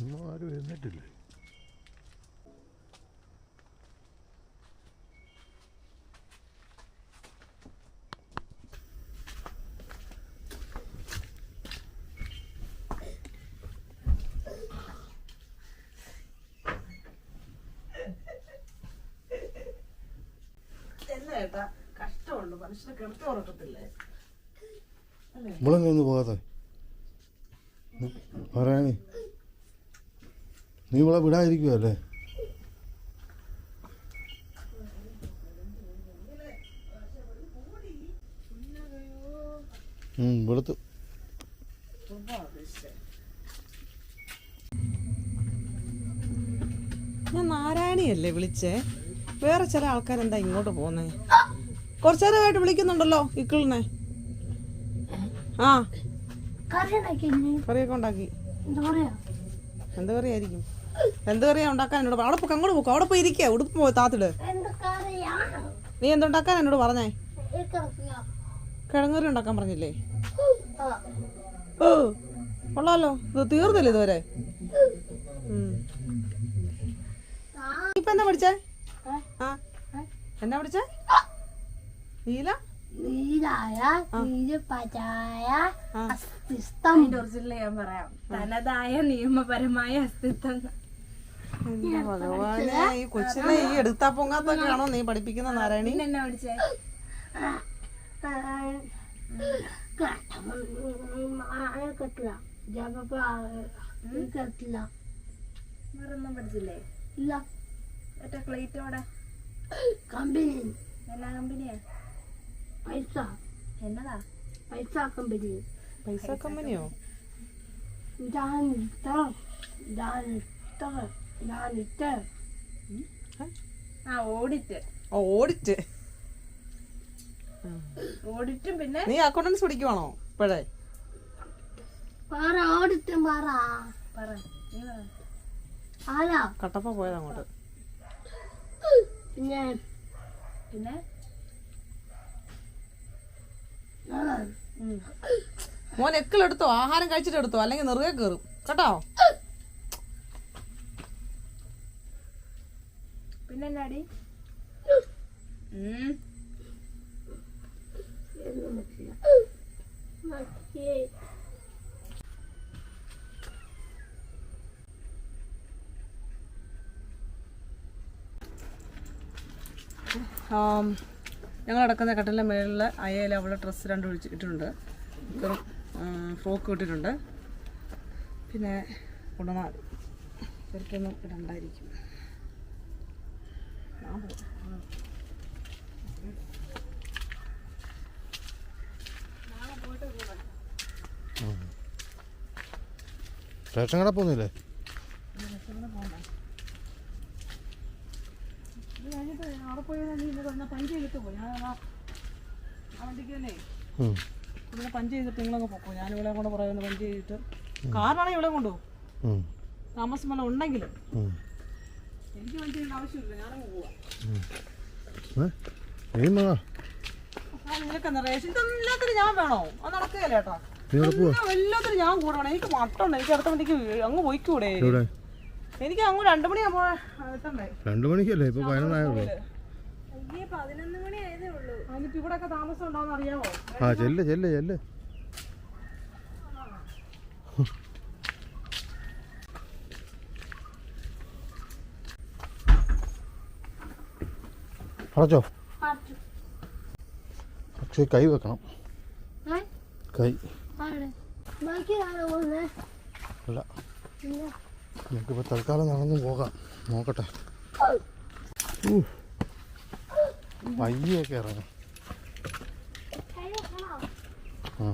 ഒന്നും ആരും എഴുന്നേറ്റില്ലേ? ഇവളെന്ന് പോകാതെ പറയാനേ, നീ ഇവളെ വിടാതിരിക്കുവല്ലേ? വെളുത്തു. ഞാൻ നാരായണിയല്ലേ വിളിച്ചേ? വേറെ ചില ആൾക്കാരെന്താ ഇങ്ങോട്ട് പോന്നേ? കുറച്ചു നേരമായിട്ട് വിളിക്കുന്നുണ്ടല്ലോ ഇക്കിളിനെ. ആ കറിയൊക്കെ ഉണ്ടാക്കി. എന്ത് കറിയായിരിക്കും? എന്ത് കറിയാ ഉണ്ടാക്കാൻ എന്നോട്? അവിടെ പോക്ക്, അങ്ങോട്ട് പോക്കോ. അവിടെ പോയി ഇരിക്കുക. ഉടുപ്പ് പോയി താത്തിട്. നീ എന്തുണ്ടാക്കാൻ എന്നോട് പറഞ്ഞേ? കിഴങ്ങറി ഉണ്ടാക്കാൻ പറഞ്ഞില്ലേ? ഓ കൊള്ളാലോ, ഇത് തീർന്നില്ല ഇതുവരെ. ഇപ്പൊ എന്നാ പഠിച്ചേ? ആ എന്നാ പഠിച്ചേ? നീല തനതായ നിയമപരമായ അസ്തിത്വം. ഭഗവാനെ, ഈ കൊച്ചിനെ ഈ എടുത്താ പൊങ്ങാത്തൊക്കെ ആണോ നീ പഠിപ്പിക്കുന്ന നാരായണി? എന്നാ പഠിച്ചേ? വേറൊന്നും പഠിച്ചില്ലേ? ഇല്ല. മറ്റേ ക്ലേറ്റോടെ കമ്പനി. എന്നാ കമ്പനിയാ? പൈസ. എന്നതാ പൈസ കമ്പനി? പൈസ കമ്പനിയോ? ഓഡിറ്റ്. ഓഡിറ്റ്. ഓഡിറ്റും പിന്നെ നീ അക്കൗണ്ടൻസ് പഠിക്കുവാണോ ഇപ്പോഴേ? കട്ടപ്പ പോയത് അങ്ങോട്ട്. പിന്നെ പിന്നെ മോൻ എക്കിലെടുത്തോ, ആഹാരം കഴിച്ചിട്ട് എടുത്തോ, അല്ലെങ്കിൽ നെറുകെ കയറും കേട്ടോ. പിന്നെന്നാടി? ഞങ്ങൾ കിടക്കുന്ന കട്ടിലിൻ്റെ മേളിൽ അയയിൽ അവളെ ഡ്രസ്സ് രണ്ടും ഇട്ടിട്ടുണ്ട്. ഫ്രോക്ക് ഇട്ടിട്ടുണ്ട്. പിന്നെ കൊണ്ടുവന്നാൽ ചെറുക്കൊന്നും ഇടണ്ടായിരിക്കും. റേഷൻ കട പോകുന്നില്ലേ? അവിടെ പോയി പഞ്ച് ചെയ്തിട്ട് പോയി. ഞാൻ ആ വണ്ടിക്ക് തന്നെ ഇവിടെ പഞ്ച് ചെയ്തിട്ട് നിങ്ങളങ്ങ് പൊക്കോ. ഞാൻ ഇവിടെ കൊണ്ട് പറയുന്നത് പഞ്ച് ചെയ്തിട്ട് കാറിനാണെങ്കിൽ ഇവിടെ കൊണ്ടുപോകും. താമസം വല്ല ഉണ്ടെങ്കിൽ എനിക്ക് പഞ്ച് ചെയ്യേണ്ട ആവശ്യമില്ല, ഞാനങ്ങ് പോവാം. നിനക്കെന്താ റേഷൻ എല്ലാത്തിനും ഞാൻ വേണോ? അത് നടക്കുകയല്ല കേട്ടോ. എല്ലാത്തിനും ഞാൻ കൂടണം. എനിക്ക് മട്ടുണ്ട്. എനിക്ക് അടുത്ത വണ്ടിക്ക് അങ്ങ് പോയിക്കൂടെ? എനിക്ക് അങ്ങ് 2 മണിയാകുമ്പോ എത്തണ്ടേ? 2 മണിക്കല്ലേ? ഇപ്പൊ 11 മണി ആയതേ ഉള്ളൂ. അതിനിപ്പോ ഇവിടെയൊക്കെ താമസം ഉണ്ടാവുന്ന അറിയാമോ? ആ ചെല്ല് ചെല്ല് ചെല്ല്. അടച്ചോ? പക്ഷേ കൈ വെക്കണം. കൈ അല്ല, നമുക്കിപ്പോൾ തൽക്കാലം നടന്നു പോകാം. നോക്കട്ടെ. പയ്യൊക്കെ ഇറങ്ങാം. ആ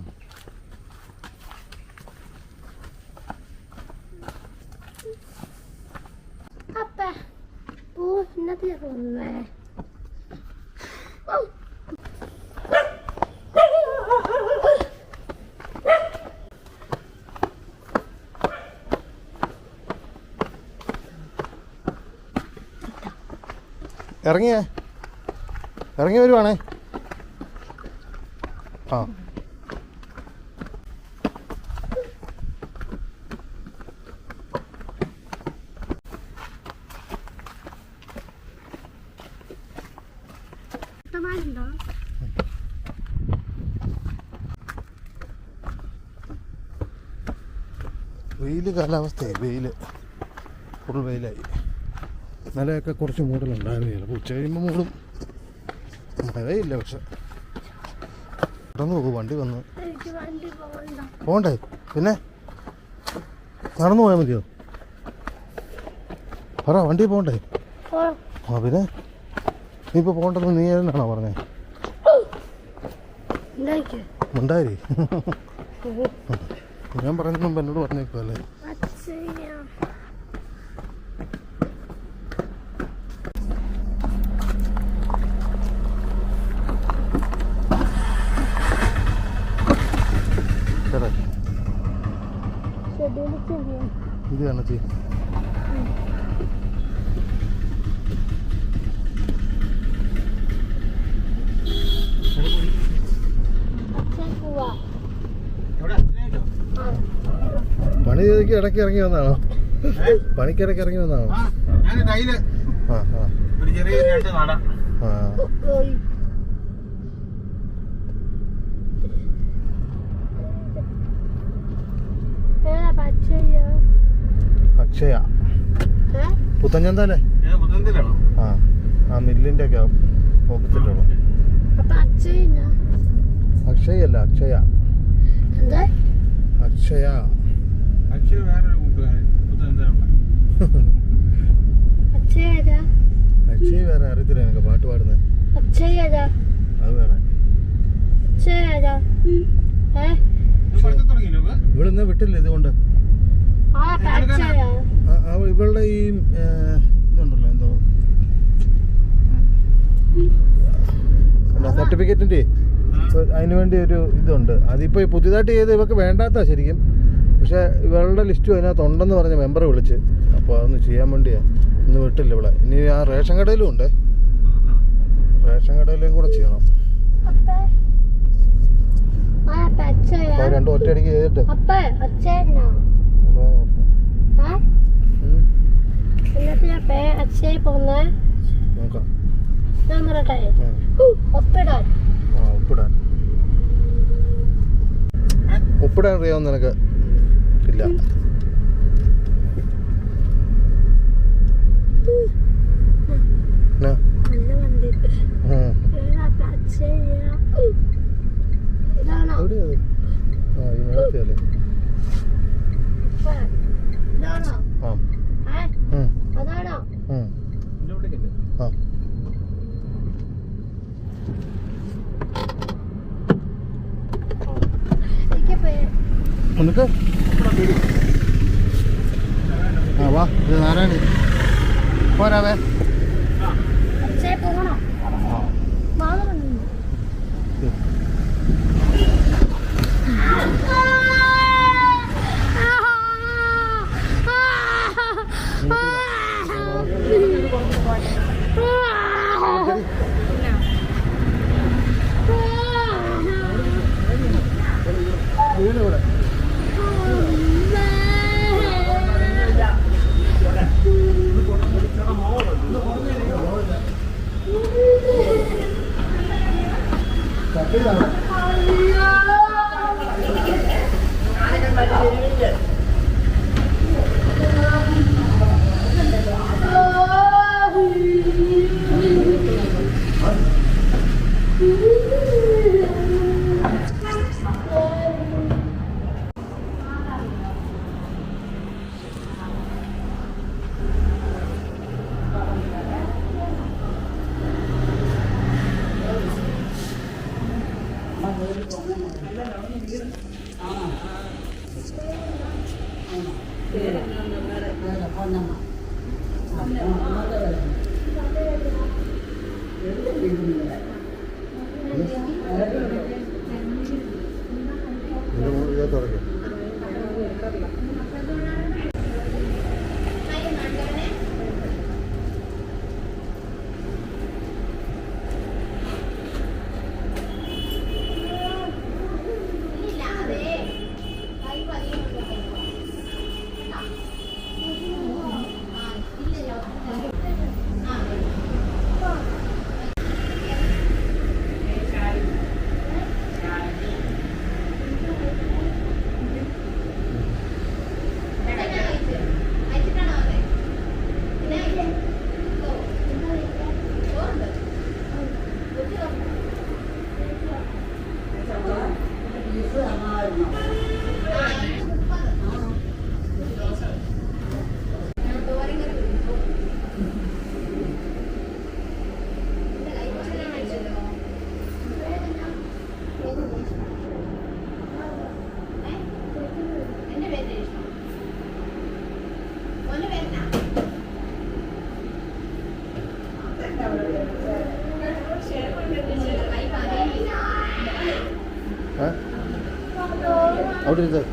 ഇറങ്ങി വരുവാണേ. ആ വെയിൽ കാലാവസ്ഥയായി, വെയിൽ ഫുൾ വെയിലായി. ഇന്നലെയൊക്കെ കുറച്ച് മൂടലുണ്ടായിരുന്നു, ചിലപ്പോൾ ഉച്ച കഴിയുമ്പോൾ മൂടും. മഴയില്ല പക്ഷെ. നടന്നു പോകും, വണ്ടി വന്ന് പോകണ്ടേ? പിന്നെ നടന്നു പോയാൽ മതിയോ? പറ, വണ്ടി പോകണ്ടേ? ആ പിന്നെ നീ ഇപ്പോൾ പോകണ്ടെന്ന് നീ എന്നാണോ പറഞ്ഞേ? ഉണ്ടായി ഞാൻ പറയുന്ന മുമ്പ് എന്നോട് പറഞ്ഞേക്കുമല്ലേ. ഇത് കാണത്തി പണി ചെയ്തിക്ക് ഇടയ്ക്ക് ഇറങ്ങി വന്നാണോ? പണിക്കിടയ്ക്ക് ഇറങ്ങി വന്നാണോ? ആ ആ അക്ഷയ പുത്തഞ്ചന്തല്ലേ? ആ ആ മില്ലിന്റെ ഒക്കെ ഓപ്പോസിറ്റുള്ള. അക്ഷയല്ല, അക്ഷയ അക്ഷയ അക്ഷയ വേറെ അറിയത്തില്ല എനിക്ക് പാട്ട് പാടുന്നത്. അത് വേറെ. ഇവിടുന്ന് വിട്ടില്ല ഇതുകൊണ്ട്. ഇവളുടെ ഈ ഇതുണ്ടല്ലോ എന്തോ സർട്ടിഫിക്കറ്റിന്റെ അതിന് വേണ്ടി ഒരു ഇതുണ്ട്. അതിപ്പോ പുതിയതായിട്ട് ചെയ്ത് ഇവർക്ക് വേണ്ടാത്ത ശരിക്കും. പക്ഷെ ഇവളുടെ ലിസ്റ്റും അതിനകത്ത് ഉണ്ടെന്ന് പറഞ്ഞ മെമ്പറെ വിളിച്ച്. അപ്പോൾ അതൊന്ന് ചെയ്യാൻ വേണ്ടിയാ ഇന്ന് വിട്ടില്ല ഇവിടെ. ഇനി ആ റേഷൻ കടയിലും ഉണ്ട്, റേഷൻ കടയിലും കൂടെ ചെയ്യണം. അപ്പോൾ രണ്ടും ഒറ്റയടിക്ക് ചെയ്തിട്ട് നോക്കാം. ഒപ്പിടാൻ അറിയാവുന്ന നിനക്ക് ഇല്ല. എന്നിട്ട് ആ വാ, ഇത് നാരായണി പോരാവേ. വീടിവിടെ അവിടെ ഇരുത്ത്.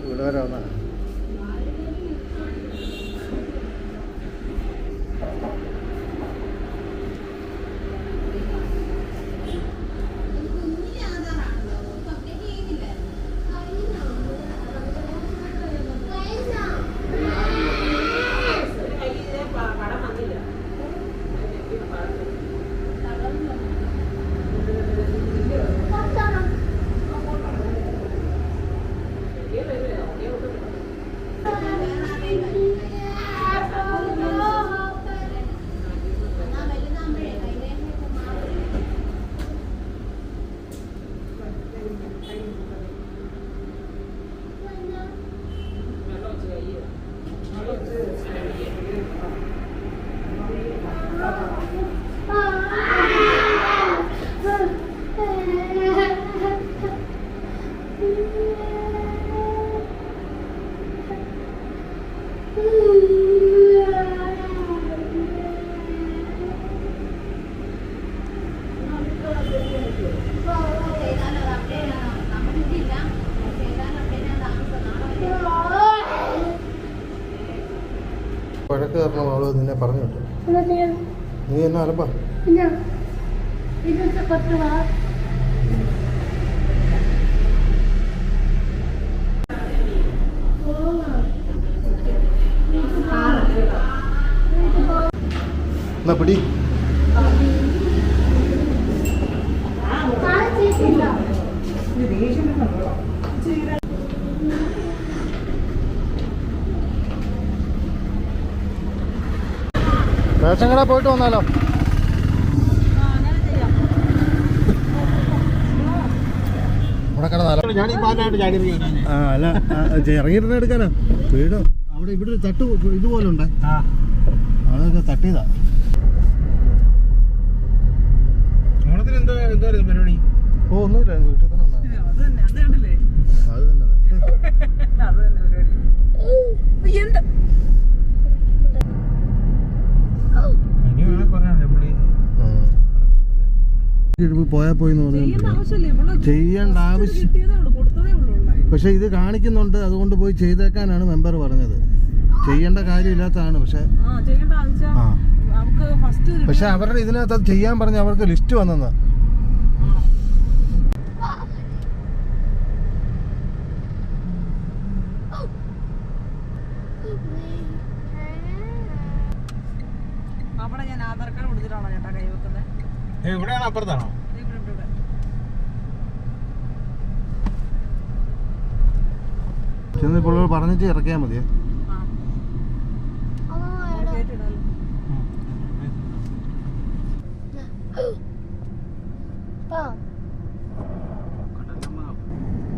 ഇവിടെ വരെ വന്നാ വഴക്ക് കാരണം അവള് നിന്നെ പറഞ്ഞു കേട്ടോ. നീ എന്നെ അലമ്പാ. എന്നാ പിടി. റേഷൻ കട പോയിട്ട് വന്നാലോ? ഇവിടെ കിടന്നാലോ? അല്ല ഇറങ്ങിയിരുന്ന എടുക്കാനോ? വീട് അവിടെ ഇവിടെ തട്ട് ഇതുപോലെ ഉണ്ട്, അതൊക്കെ തട്ടിയതാ. പരിപാടി? ഓ ഒന്നുമില്ല, വീട്ടിൽ തന്നെ ഉണ്ടായിരുന്നു. അത് തന്നെ പോയാ പോയിന്ന് പറഞ്ഞു. ചെയ്യേണ്ട ആവശ്യം, പക്ഷെ ഇത് കാണിക്കുന്നുണ്ട്, അതുകൊണ്ട് പോയി ചെയ്തേക്കാനാണ് മെമ്പർ പറഞ്ഞത്. ചെയ്യേണ്ട കാര്യമില്ലാത്തതാണ്. പക്ഷെ അവരുടെ ഇതിനകത്ത് അത് ചെയ്യാൻ പറഞ്ഞ അവർക്ക് ലിസ്റ്റ് വന്നെന്ന്. അവിടെ ഞാൻ ആധാർ കാർഡ് കൊടുത്തിട്ടാണോ ചേട്ടാ കൈ വെക്കുന്നത്? എവിടെയാണ്? അപ്പുറത്താണോ? ഇപ്പോൾ പറഞ്ഞിട്ട് ഇറക്കിയാൽ മതിയേ.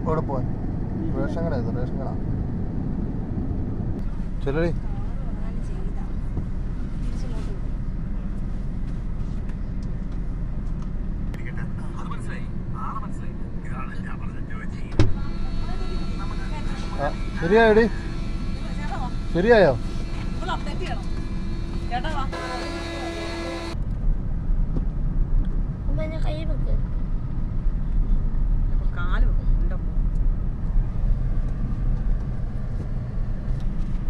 അവിടെ പോവാൻ റേഷൻ കട, റേഷൻ കട ചെല്ലടി. ശരിയായോടി? ശരിയായോ?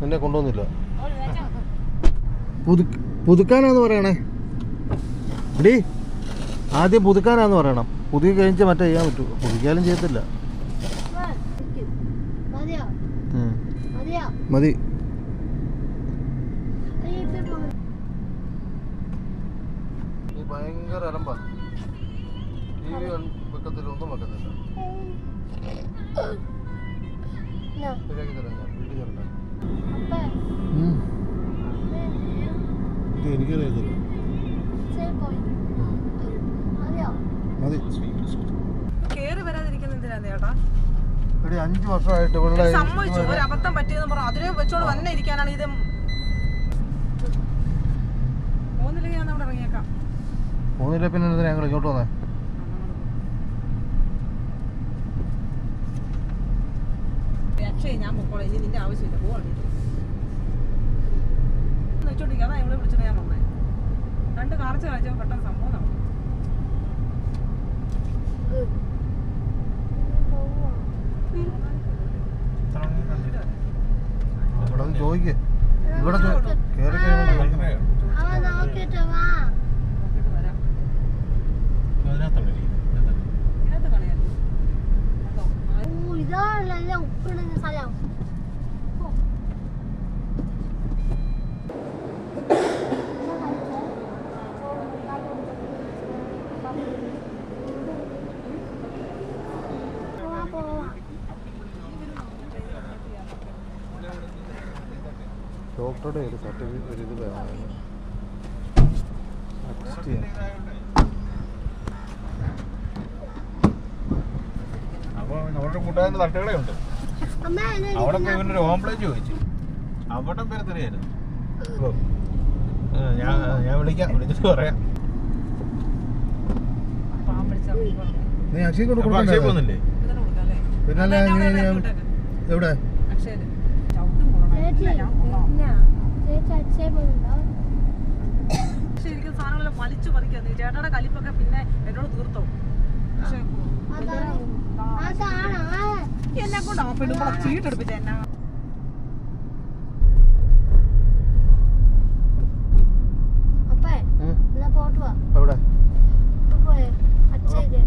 നിന്നെ കൊണ്ടുവന്നില്ല. പുതുക്കാനാന്ന് പറയണേ എടി, ആദ്യം പുതുക്കാനാന്ന് പറയണം. പുതുക്കി കഴിഞ്ഞ് മറ്റേ ചെയ്യാൻ പറ്റൂ. പുതുക്കിയാലും ചെയ്യത്തില്ല. മതി. ഭയങ്കര അലമ്പാ. ടി വി വെക്കത്തില്ല, ഒന്നും വെക്കത്തില്ല. ശരിയാക്കി തരാം ഞാൻ, വീട്ടിൽ ചെല്ലണ്ട. എനിക്കറിയത്തില്ല. മതി. കേറി വരാതിരിക്കുന്ന എന്തിനാ ചേട്ടാ? ഒരു 5 വർഷമായിട്ട് ഇവിടെ സമ്മതിച്ചു ഒരു അബദ്ധം പറ്റിയെന്ന് പറഞ്ഞു അതിനെ വെച്ചോട് വന്നെ ഇരിക്കാനാണ് ഇത്. പോകുന്നില്ലെങ്കിൽ ഞാൻ അവിടെ ഇറങ്ങിയേക്കാം. പോകുന്നില്ല പിന്നെ എന്തിനാ ഞങ്ങൾ ഇങ്ങോട്ട് വന്നേ? അക്ഷയ് ഞാൻ പൊക്കോളെ, ഇനി നിന്റെ ആവശ്യമില്ല. പോവാണ് വെച്ചോണ്ടിരിക്കുക. അതാ ഇവിടെ വിളിച്ചിട്ട് ഞാൻ വന്നേ. 2 കാർച്ച കഴിച്ചപ്പോൾ പെട്ടെന്ന് സംഭവം നടന്നു. ഇവിടെ ചോദിക്കേ, ഇവിടെ കയറി നോക്കിയിട്ട് വരാം. ഇതിനകത്ത് കളിയായിരുന്നു. ഇതാണല്ലേ ഉപ്പിടുന്ന സ്ഥലം. ഡോക്ടറുടെ ഒരു സർട്ടിഫിക്കറ്റ് ഒരു ഇത് വേണം. അഡ്ജസ്റ്റ് ചെയ്യാം. അപ്പോൾ നമ്മുടെ കൂട്ടുകാരൻ്റെ തട്ടുകടയുണ്ട്. അവിടെ പോയി ഇവനൊരു ഓംപ്ലേറ്റ് ചോദിച്ചു. അവിടെ പേര് തറിയായിരുന്നു. ഞാൻ വിളിച്ചിട്ട് പറയാം. നീ അക്ഷയ് കൊണ്ട് അപ്പോൾ അക്ഷയ് പോകുന്നില്ലേ? ഇതിനെ കൊടുക്കാം അല്ലേ? പിന്നല്ല എവിടെ അക്ഷയ് ചവിട്ടും ശരിക്കും സാധനങ്ങളെല്ലാം വലിച്ചു പറിക്കുക. ചേട്ടയുടെ കലിപ്പൊക്കെ പിന്നെ എന്നോട് തീർത്തോ? പക്ഷെ എന്നെ കൊണ്ട് ആ പെണ്ണുമ്പോൾ ചീട്ടെടുപ്പിച്ച എന്നാ. എവിടെ അച്ഛൻ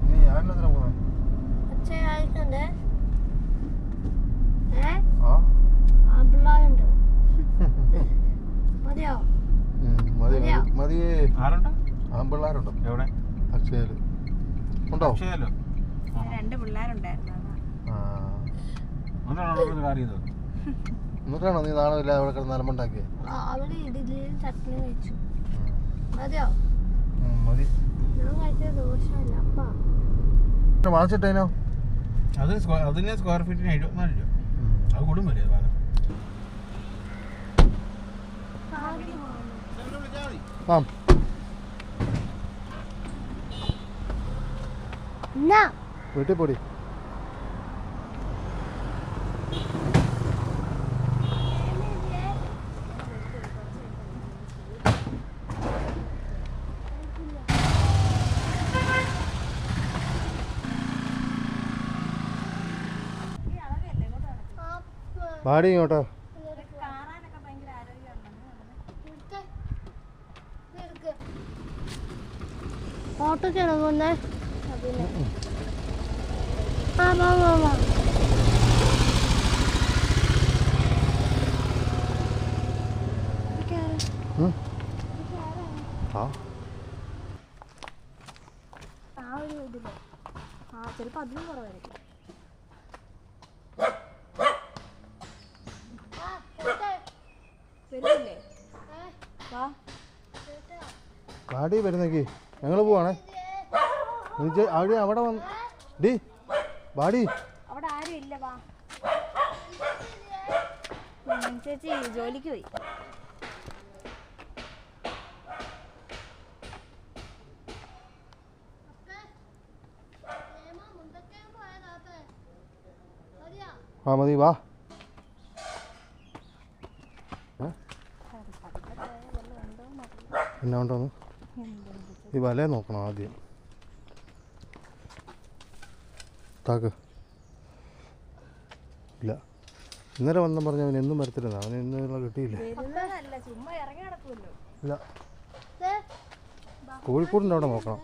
നീ ഞാനെന്തിനാ പോകുന്നത്? അയക്കണ്ടേ? ആ ആമ്പിള്ളാരുണ്ട്. മതിയോ? മതി മതി. ആരുണ്ട്? ആമ്പിള്ളേരുണ്ടോ എവിടെ? അക്ഷയയില് ഉണ്ടോ? അക്ഷയല്ലോ. 2 പിള്ളേരുണ്ടായിരുന്നു. ഒന്നാണോ കാര്യം ചെയ്തത്? എന്നിട്ടാണോ നീ നാളെ ഇല്ല അവിടെ കിടന്ന് അലമ്പുണ്ടാക്കിയത്? അവര് ഇഡലിയും ചട്നി കഴിച്ചു. മതിയോ? മതി. ഞാൻ കഴിച്ചത് ദോശയല്ല അപ്പ. വാങ്ങിച്ചിട്ടേനോ? അതിന് സ്ക്വയർ ഫീറ്റിന് 74 രൂപ. അത് കൊടും വരെ വാങ്ങാൻ. ആ വീട്ടിൽ പോടി. പാടി ഇങ്ങോട്ടോ. ഓട്ടോക്ക് ഇറങ്ങുന്നേ. ആ വാ വാ വാ. ചിലപ്പോ അതിനും കുറവായിരിക്കും. പാടി വരുന്നേക്ക് ഞങ്ങൾ പോവാണേ. അവിടെ വന്ന് ഡി പാടി. അവിടെ ആരും ഇല്ല. വാ ചേച്ചി ജോലിക്ക് പോയി. ആ മതി വാ. എന്നാ ഉണ്ടോന്ന് ഈ വല നോക്കണം ആദ്യം. താക്ക് ഇല്ല. ഇന്നലെ വന്ന പറഞ്ഞ അവൻ എന്നും വരത്തില്ലെന്നാ. അവന് ഇന്ന് കിട്ടിയില്ല. ഇല്ല കോഴിക്കോടിൻ്റെ അവിടെ നോക്കണം.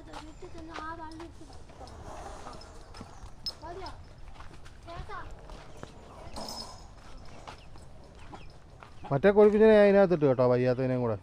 മറ്റേ കോഴിക്കുഞ്ഞിനെ അതിനകത്തിട്ട് കേട്ടോ, വയ്യാത്തതിനെയും കൂടെ.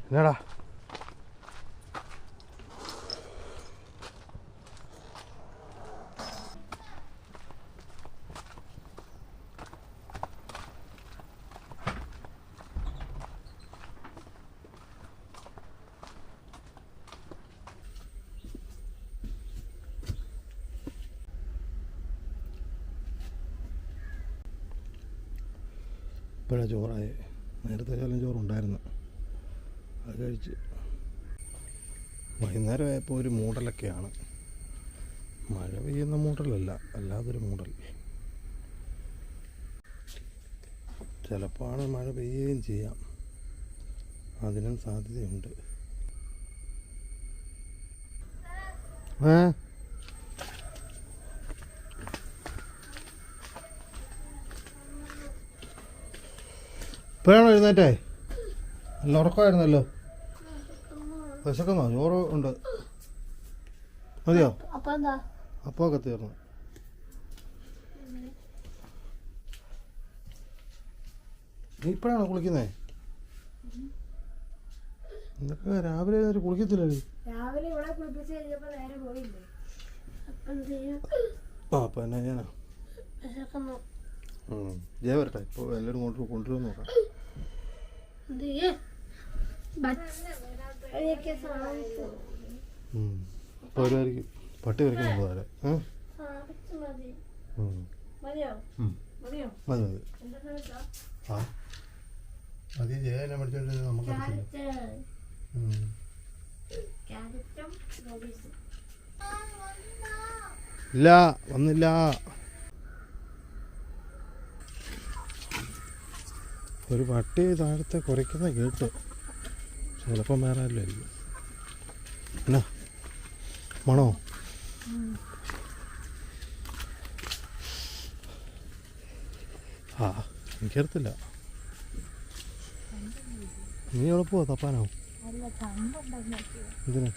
എന്നാടാ ഇപ്പോഴാണ് ചോറായി. നേരത്തെ കാലം ചോറുണ്ടായിരുന്നു, അത് കഴിച്ച്. വൈകുന്നേരം ആയപ്പോൾ ഒരു മൂടലൊക്കെയാണ്. മഴ പെയ്യുന്ന മൂടലല്ല, അല്ലാതൊരു മൂടൽ. ചിലപ്പോൾ മഴ പെയ്യുകയും ചെയ്യാം, അതിനും സാധ്യതയുണ്ട്. ഇപ്പോഴാണോ എഴുന്നേറ്റേ? നല്ല ഉറക്കമായിരുന്നല്ലോ. വിശക്കുന്നോ? ചോറ് ഉണ്ട്, മതിയോ? അപ്പമൊക്കെ തീർന്നു. നീ ഇപ്പോഴാണോ കുളിക്കുന്നേ? എന്തൊക്കെ രാവിലെ എഴുന്നേറ്റ് കുളിക്കത്തില്ലല്ലോ. രാവിലെ ഇവിടെ കുളിപ്പിച്ച് കഴിഞ്ഞപ്പോൾ നേരെ പോയില്ലേ? അപ്പം എന്നാ ഞാനാ ജയ വരട്ടെ. ഇപ്പോൾ എല്ലാവരും കൊണ്ടുവരുമെന്ന് നോക്കാം. ഇപ്പോൾ വരുമായിരിക്കും. പട്ടി വരയ്ക്കാൻ പോകാതെ. മതി മതി. ആ മതി. ജയ എന്നെ പഠിച്ചോണ്ടിരുന്നത് നമുക്കറിയില്ല. ഇല്ല, വന്നില്ല. ഒരു പട്ടി താഴത്തെ കുറയ്ക്കുന്ന കേട്ടു. ചിലപ്പം വേറെ ആരില്ലായിരിക്കും. എന്നാ മണോ? ആ എനിക്കറിയത്തില്ല. നീ എവിടെ പോവാ? തപ്പാനോ? എന്തിനാ?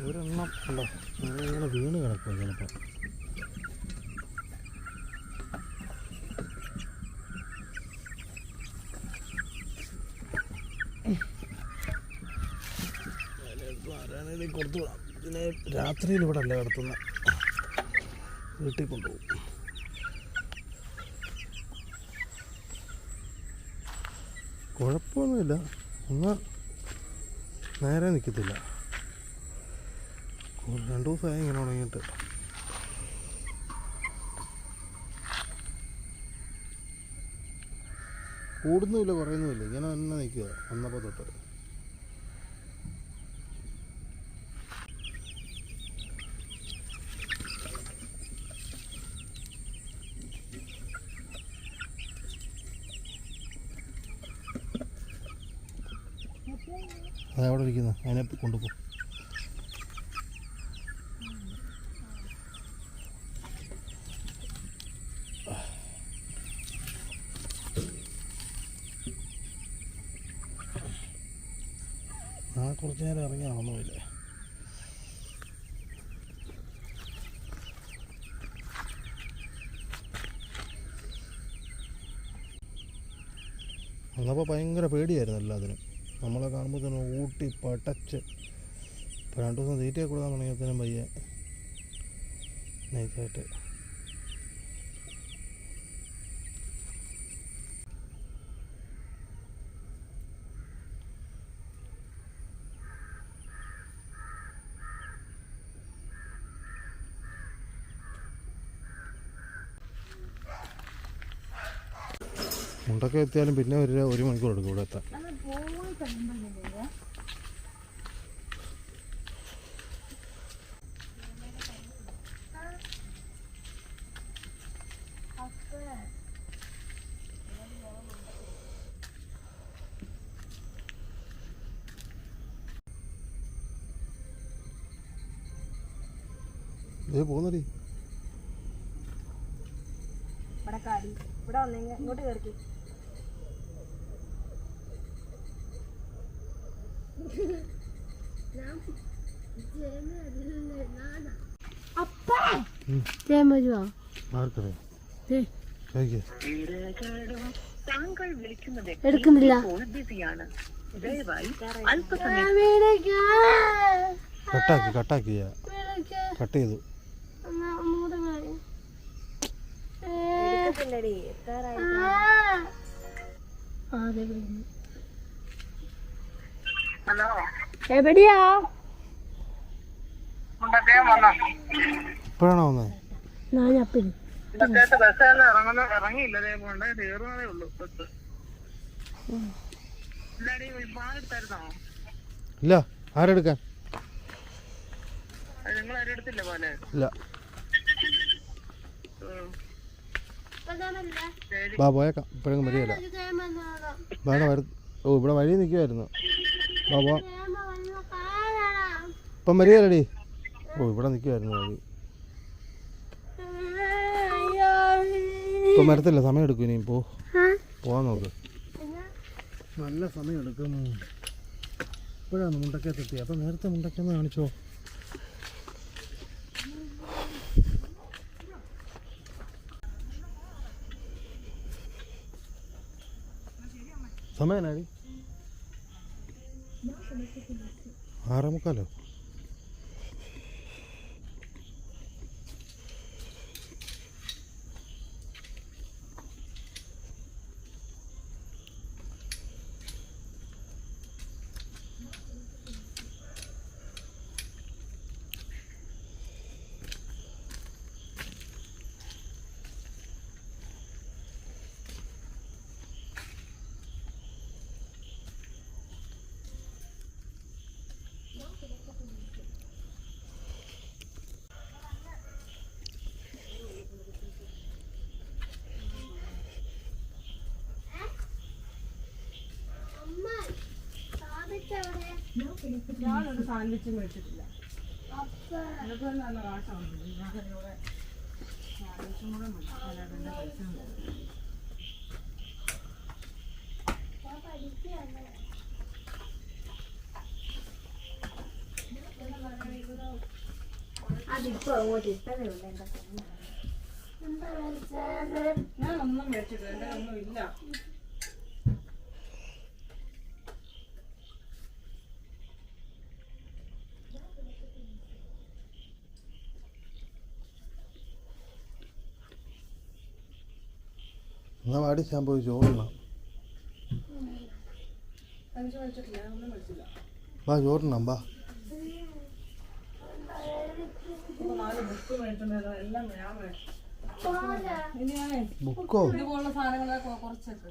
ഒരെണ്ണം ഉണ്ടോ? ഇങ്ങനെ വീണ് കിടക്കുക ചിലപ്പോൾ. ആരാണേലും കൊടുത്തു വിടാം. ഇതിനെ രാത്രിയിൽ ഇവിടെ അല്ല കിടത്തുന്ന, വീട്ടിൽ കൊണ്ടുപോകും. കുഴപ്പമൊന്നുമില്ല, ഒന്ന് നേരെ നിൽക്കത്തില്ല. 2 ദിവസമായി ഇങ്ങനെ ഉണങ്ങിയിട്ട്. കൂടുന്നുമില്ല, കുറയുന്നുമില്ല, ഇങ്ങനെ തന്നെ നിൽക്കുക വന്നപ്പോൾ തൊട്ട്. അതവിടെ ഇരിക്കുന്ന അതിനെ കൊണ്ടുപോ. കുറച്ച് നേരം ഇറങ്ങി നടന്നുമില്ലേ? അന്നപ്പോൾ ഭയങ്കര പേടിയായിരുന്നു എല്ലാത്തിനും. നമ്മളെ കാണുമ്പോൾ തന്നെ ഊട്ടി പടച്ച്. ഇപ്പോൾ 2 ദിവസം തീറ്റയൊക്കെ കൊടുക്കാൻ തുടങ്ങിയതിനും പയ്യെ നൈസായിട്ട്. മുണ്ടൊക്കെ എത്തിയാലും പിന്നെ 1 മണിക്കൂർ എടുക്കും ഇവിടെ എത്താൻ. ഇതേ പോകുന്നടി. ഇവിടെ വന്നെങ്കിൽ ഇങ്ങോട്ട് കയറി. എടുക്കുന്നില്ല. കട്ടാക്കി കട്ട് ചെയ്തു. എവിടെയാ? ഇപ്പോഴാണോ വന്നത്? ഇല്ല. ആരെടുക്കാൻ? ഇല്ല. ബാ പോയേക്കാം. ഇപ്പോഴെങ്കിലും വരികയില്ല. വേണ്ട ഓ ഇവിടെ വഴി നിൽക്കുമായിരുന്നു. ബാ പോവാം. ഇപ്പം വരികയല്ലടി. ഓ ഇവിടെ നിൽക്കുമായിരുന്നു വഴി. ഇപ്പം വരത്തില്ല. സമയം എടുക്കും. ഇനിയും പോവാൻ നോക്ക്. നല്ല സമയം എടുക്കും. ഇപ്പോഴാണ് മുണ്ടക്കത്തെത്തി. അപ്പം നേരത്തെ മുണ്ടക്കെന്ന് കാണിച്ചോ. സമയനാടി 6:45. ഞാനൊരു സാൻഡ്വിച്ച് മേടിച്ചിട്ടില്ല. എനിക്ക് നല്ല കാശാണ്. ഞാനിവിടെ സാൻഡ്വിച്ചും കൂടെ മേടിച്ചാൽ പൈസ ഞാനൊന്നും മേടിച്ചിട്ടില്ല. എൻ്റെ ഒന്നും ഇല്ല. എന്നാൽ വാടി ഞാൻ പോയി ചോറിനാം. ബാ ചോറിനാം. ബാ. ബുക്കോ? ഇതുപോലുള്ള സാധനങ്ങളൊക്കെ കുറച്ചൊക്കെ